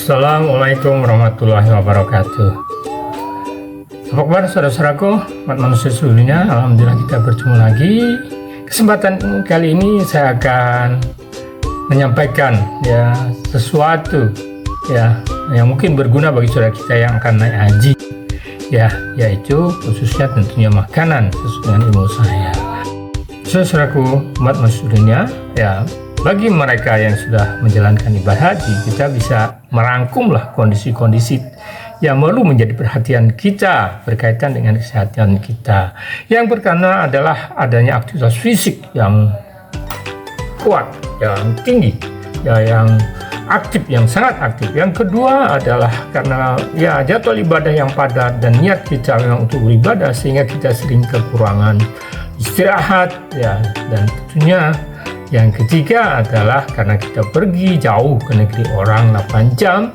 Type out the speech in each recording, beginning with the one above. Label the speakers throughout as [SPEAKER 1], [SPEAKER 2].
[SPEAKER 1] Assalamualaikum warahmatullahi wabarakatuh. Apa kabar saudara-saudaraku, umat manusia seluruhnya? Alhamdulillah kita bertemu lagi. Kesempatan kali ini saya akan menyampaikan sesuatu yang mungkin berguna bagi saudara kita yang akan naik haji, yaitu khususnya tentunya makanan sesuai dengan ilmu saya. Saudaraku, umat manusia seluruhnya, bagi mereka yang sudah menjalankan ibadah haji, kita bisa merangkumlah kondisi-kondisi yang perlu menjadi perhatian kita berkaitan dengan kesehatan kita. Yang pertama adalah adanya aktivitas fisik yang kuat, yang tinggi, yang aktif, yang sangat aktif. Yang kedua adalah karena jadwal ibadah yang padat dan niat kita memang untuk beribadah sehingga kita sering kekurangan istirahat, dan tentunya yang ketiga adalah karena kita pergi jauh ke negeri orang 8 jam,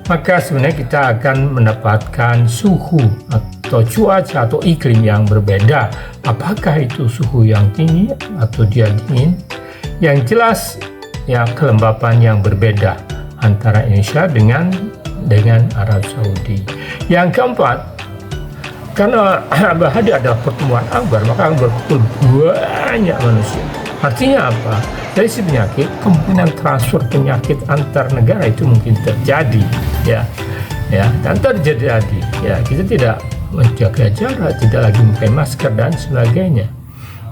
[SPEAKER 1] maka sebenarnya kita akan mendapatkan suhu atau cuaca atau iklim yang berbeda. Apakah itu suhu yang tinggi atau dia dingin? Yang jelas kelembapan yang berbeda antara Indonesia dengan Arab Saudi. Yang keempat, karena haji adalah pertemuan akbar, maka akan berkumpul banyak manusia. Artinya apa? Dari si penyakit, kemungkinan transfer penyakit antar negara itu mungkin terjadi, dan terjadi. Kita tidak menjaga jarak, tidak lagi memakai masker dan sebagainya.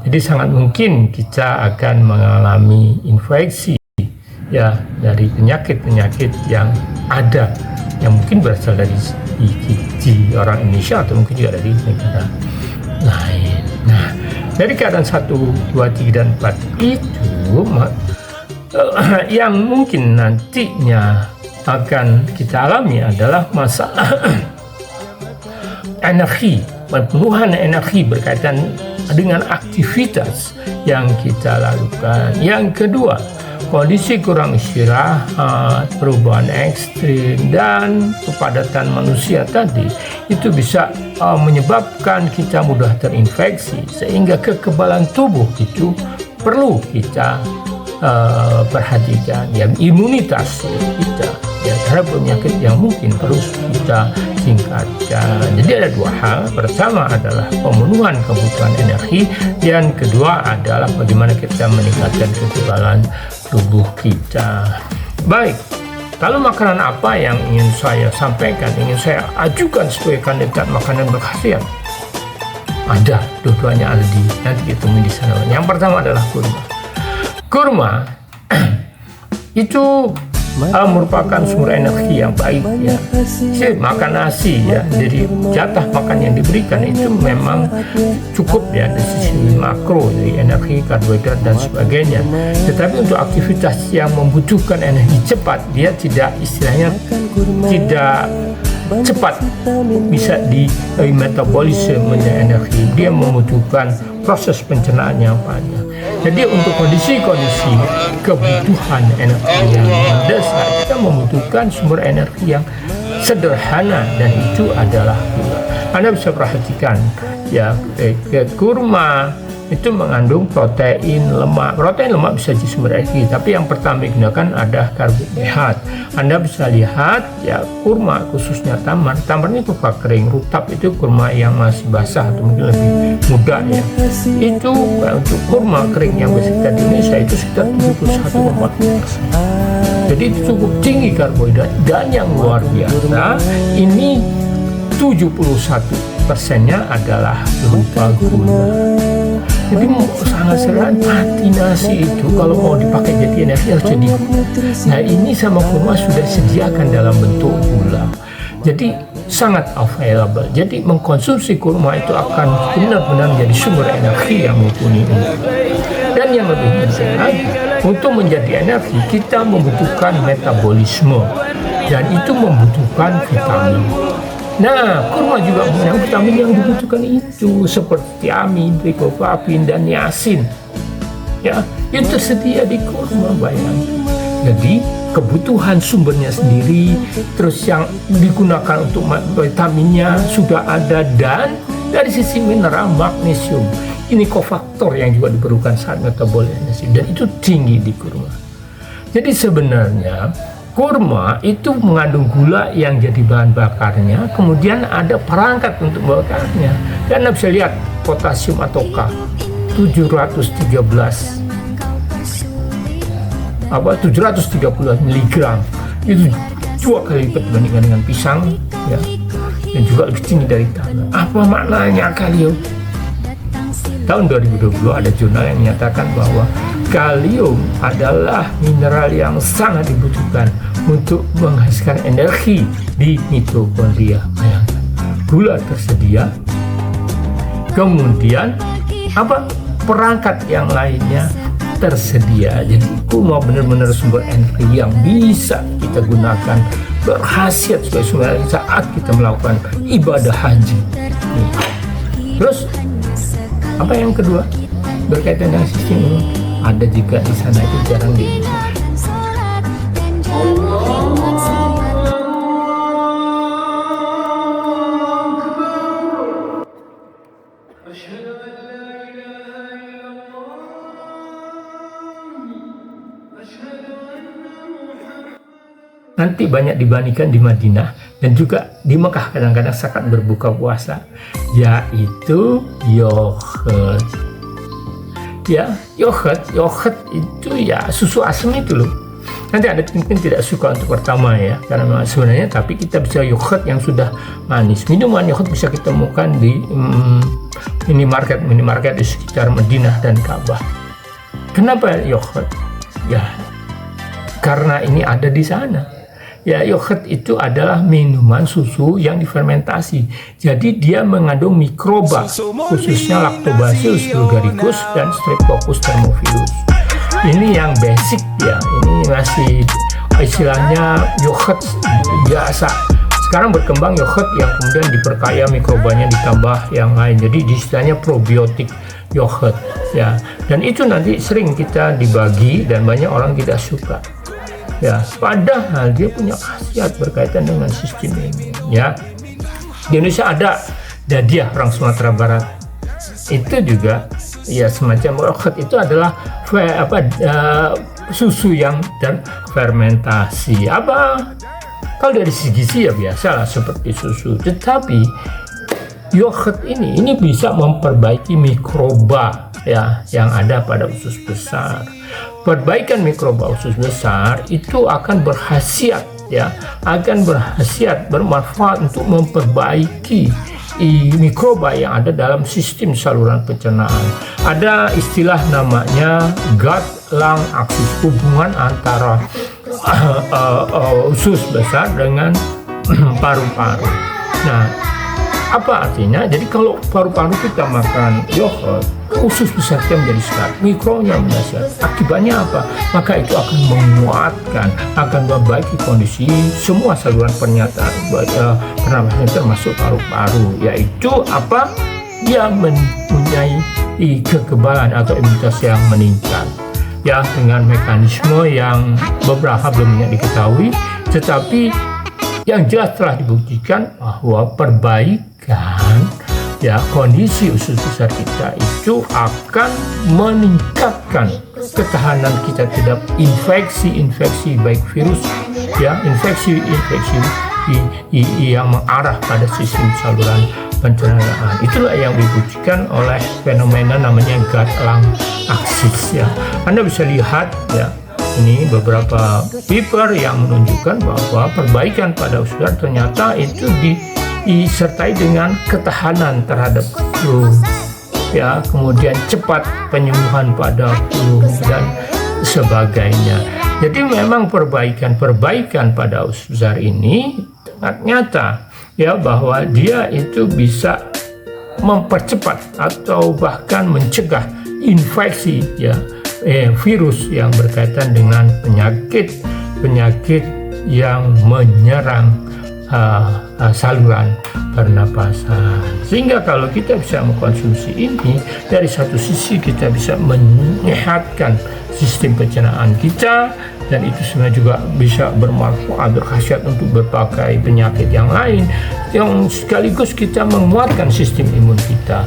[SPEAKER 1] Jadi sangat mungkin kita akan mengalami infeksi, dari penyakit-penyakit yang ada, yang mungkin berasal dari di orang Indonesia atau mungkin juga dari negara lain. Nah, dari keadaan 1, 2, 3, dan 4 itu yang mungkin nantinya akan kita alami adalah masalah energi, pemenuhan energi berkaitan dengan aktivitas yang kita lakukan. Yang kedua, kondisi kurang istirahat, perubahan ekstrim, dan kepadatan manusia tadi itu bisa menyebabkan kita mudah terinfeksi, sehingga kekebalan tubuh itu perlu kita perhatikan, imunitas kita terhadap penyakit yang mungkin terus kita tingkatkan. Jadi ada dua hal. Pertama adalah pemenuhan kebutuhan energi, dan kedua adalah bagaimana kita meningkatkan kekebalan tubuh kita. Baik, lalu makanan apa yang ingin saya sampaikan, ingin saya ajukan sebagai kandidat makanan berkhasiat? Ada, dua-duanya ada nanti ketemu di sana. Yang pertama adalah kurma. Kurma itu merupakan sumber energi yang baik, makan nasi, jadi jatah makan yang diberikan itu memang cukup dari sisi makro, dari energi, karbohidrat, dan sebagainya. Tetapi untuk aktivitas yang membutuhkan energi cepat, dia tidak tidak cepat bisa di metabolisme energi, dia membutuhkan proses pencernaan yang panjang. Jadi untuk kondisi-kondisi kebutuhan energi yang mendesak, kita membutuhkan sumber energi yang sederhana, dan itu adalah gula. Anda bisa perhatikan kurma itu mengandung protein lemak. Protein lemak bisa jadi sumber energi, tapi yang pertama digunakan ada karbohidrat. Anda bisa lihat kurma, khususnya tamar ini berupa kering, rutab itu kurma yang masih basah atau mungkin lebih muda itu untuk kurma kering yang biasa kita di Indonesia itu sekitar 71,4%. Jadi itu cukup tinggi karbohidrat, dan yang luar biasa ini 71%-nya adalah berupa gula. Jadi sangat sederhana, mati nasi itu kalau mau dipakai jadi energi harus jadi gula. Nah, ini sama kurma sudah disediakan dalam bentuk gula. Jadi sangat available. Jadi mengkonsumsi kurma itu akan benar-benar menjadi sumber energi yang mumpuni. Dan yang lebih penting lagi, untuk menjadi energi kita membutuhkan metabolisme, dan itu membutuhkan vitamin. Nah, kurma juga mengandung vitamin yang dibutuhkan itu, seperti tiamin, riboflavin, dan niacin. Itu tersedia di kurma, bayangkan. Jadi kebutuhan sumbernya sendiri, terus yang digunakan untuk vitaminnya sudah ada, dan dari sisi mineral, magnesium, ini kofaktor yang juga diperlukan saat metabolisme, dan itu tinggi di kurma. Jadi sebenarnya kurma itu mengandung gula yang jadi bahan bakarnya, kemudian ada perangkat untuk bakarnya. Dan Anda bisa lihat potasium atau K 713 mg, itu 2 kali lipat dibandingkan dengan pisang ya, dan juga lebih tinggi dari tanah. Apa maknanya kalium? Tahun 2020 ada jurnal yang menyatakan bahwa kalium adalah mineral yang sangat dibutuhkan untuk menghasilkan energi di mitokondria. Bayangkan, gula tersedia, kemudian perangkat yang lainnya tersedia. Jadi kurma benar-benar sumber energi yang bisa kita gunakan, berkhasiat sebagai sumber energi saat kita melakukan ibadah haji. Terus apa yang kedua berkaitan dengan sistem imun? Ada juga di sana, itu jarang dilihat. Nanti banyak dibandingkan di Madinah dan juga di Mekah, kadang-kadang saat berbuka puasa, yaitu yogurt. Ya, yogurt itu ya susu asam itu loh. Nanti Anda mungkin tidak suka untuk pertama ya, karena sebenarnya, tapi kita bisa yogurt yang sudah manis. Minuman yogurt bisa kita temukan di minimarket di sekitar Madinah dan Ka'bah. Kenapa yogurt? Ya, karena ini ada di sana. Ya, yogurt itu adalah minuman susu yang difermentasi. Jadi dia mengandung mikroba, khususnya Lactobacillus bulgaricus dan Streptococcus thermophilus. Ini yang basic ya, ini masih istilahnya yogurt biasa. Sekarang berkembang yogurt yang kemudian diperkaya mikrobanya, ditambah yang lain. Jadi istilahnya probiotik yogurt ya. Dan itu nanti sering kita dibagi dan banyak orang tidak suka. Ya, padahal dia punya khasiat berkaitan dengan sistem imun ya. Di Indonesia ada Dadiah, orang Sumatera Barat. Itu juga ya semacam yogurt, itu adalah susu yang terfermentasi. Kalau dari segi gizi ya biasalah seperti susu, tetapi yogurt ini bisa memperbaiki mikroba ya yang ada pada usus besar. Perbaikan mikroba usus besar itu akan berkhasiat ya, bermanfaat untuk memperbaiki mikroba yang ada dalam sistem saluran pencernaan. Ada istilah namanya gut-lung axis, hubungan antara usus besar dengan paru-paru. Nah, apa artinya? Jadi kalau paru-paru kita makan yogurt, usus besar kita menjadi sehat, mikronya menjadi sehat. Akibatnya apa? Maka itu akan menguatkan, akan memperbaiki kondisi semua saluran pernapasan termasuk paru-paru, yaitu dia mempunyai kekebalan atau imunitas yang meningkat ya, dengan mekanisme yang beberapa belum banyak diketahui, tetapi yang jelas telah dibuktikan bahwa perbaikan ya kondisi usus besar kita itu akan meningkatkan ketahanan kita terhadap infeksi baik virus ya, infeksi yang mengarah pada sistem saluran pencernaan. Itulah yang dibuktikan oleh fenomena namanya gut-lung axis ya. Anda bisa lihat ya, ini beberapa paper yang menunjukkan bahwa perbaikan pada usus besar ternyata itu disertai dengan ketahanan terhadap flu ya, kemudian cepat penyembuhan pada flu dan sebagainya. Jadi memang perbaikan pada usus besar ini sangat nyata ya, bahwa dia itu bisa mempercepat atau bahkan mencegah infeksi ya, virus yang berkaitan dengan penyakit yang menyerang saluran pernapasan. Sehingga kalau kita bisa mengkonsumsi ini, dari satu sisi kita bisa menyehatkan sistem pencernaan kita, dan itu sebenarnya juga bisa bermanfaat, berkhasiat untuk berbagai penyakit yang lain, yang sekaligus kita menguatkan sistem imun kita.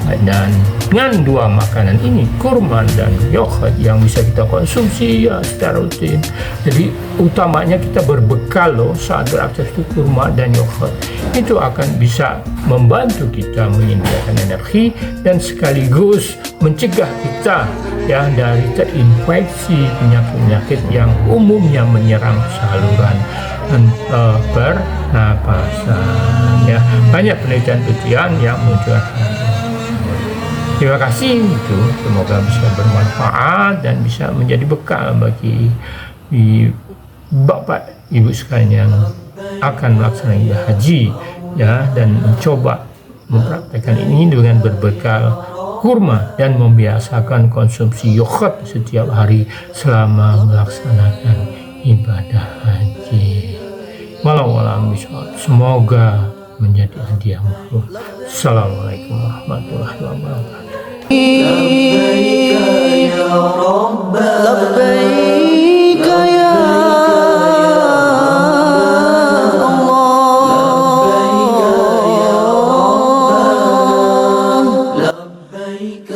[SPEAKER 1] Dan dengan dua makanan ini, kurma dan yogurt yang bisa kita konsumsi ya secara rutin. Jadi utamanya kita berbekal loh saat beraktivitas itu kurma dan yogurt. Itu akan bisa membantu kita menyediakan energi dan sekaligus mencegah kita ya dari terinfeksi penyakit-penyakit yang umumnya menyerang saluran pernapasan ya. Banyak penelitian yang menunjukkan. Terima kasih itu, semoga bisa bermanfaat dan bisa menjadi bekal bagi Bapak Ibu sekalian yang akan melaksanakan ibadah haji ya, dan mencoba mempraktekkan ini dengan berbekal kurma dan membiasakan konsumsi yogurt setiap hari selama melaksanakan ibadah haji. Walau alam bisawab. Semoga menjadi hadiah makhluk. Assalamualaikum warahmatullahi wabarakatuh.
[SPEAKER 2] لبيك يا رب لبيك يا الله لبيك